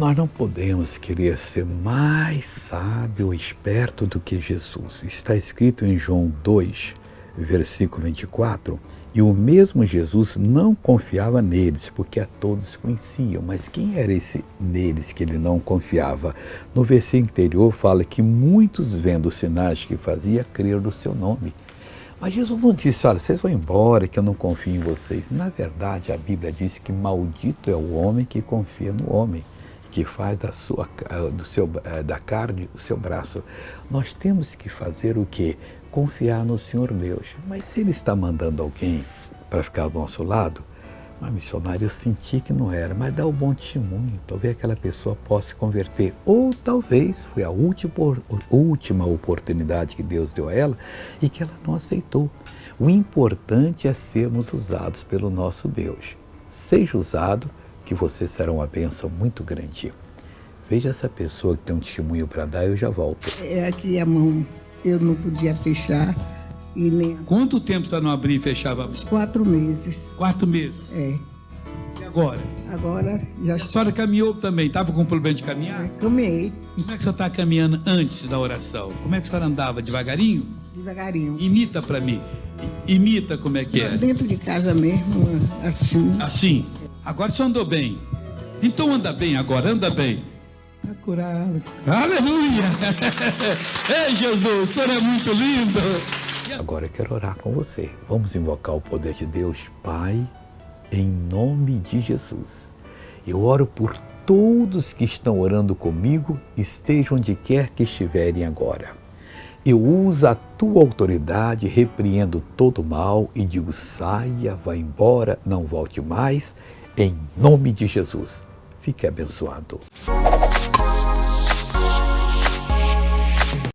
Nós não podemos querer ser mais sábio ou esperto do que Jesus. Está escrito em João 2, versículo 24, e o mesmo Jesus não confiava neles, porque a todos conheciam. Mas quem era esse neles que ele não confiava? No versículo anterior fala que muitos, vendo os sinais que fazia, creram no seu nome. Mas Jesus não disse, olha, vocês vão embora, que eu não confio em vocês. Na verdade, a Bíblia diz que maldito é o homem que confia no homem, que faz da carne o seu braço. Nós temos que fazer o quê? Confiar no Senhor Deus. Mas se Ele está mandando alguém para ficar do nosso lado, mas missionário, eu senti que não era, mas dá o bom testemunho. Talvez aquela pessoa possa se converter. Ou talvez foi a última oportunidade que Deus deu a ela e que ela não aceitou. O importante é sermos usados pelo nosso Deus. Seja usado, que você será uma bênção muito grande. Veja essa pessoa que tem um testemunho para dar, eu já volto. É aqui a mão, eu não podia fechar. E nem... Quanto tempo você não abria e fechava a mão? 4 meses. 4 meses? É. E agora? Agora já A senhora caminhou também, estava com problema de caminhar? caminhei Como é que você está caminhando antes da oração? Como é que a senhora andava? Devagarinho? devagarinho. Imita para mim. Imita como é que é. Dentro de casa mesmo, assim. Assim. Agora você andou bem. Então anda bem agora, anda bem. Está curado. Aleluia! Ei, Jesus, o senhor é muito lindo. Agora eu quero orar com você. Vamos invocar o poder de Deus. Pai, em nome de Jesus, eu oro por todos que estão orando comigo, estejam onde quer que estiverem agora. Eu uso a tua autoridade, repreendo todo mal e digo, saia, vá embora, não volte mais, em nome de Jesus. Fique abençoado.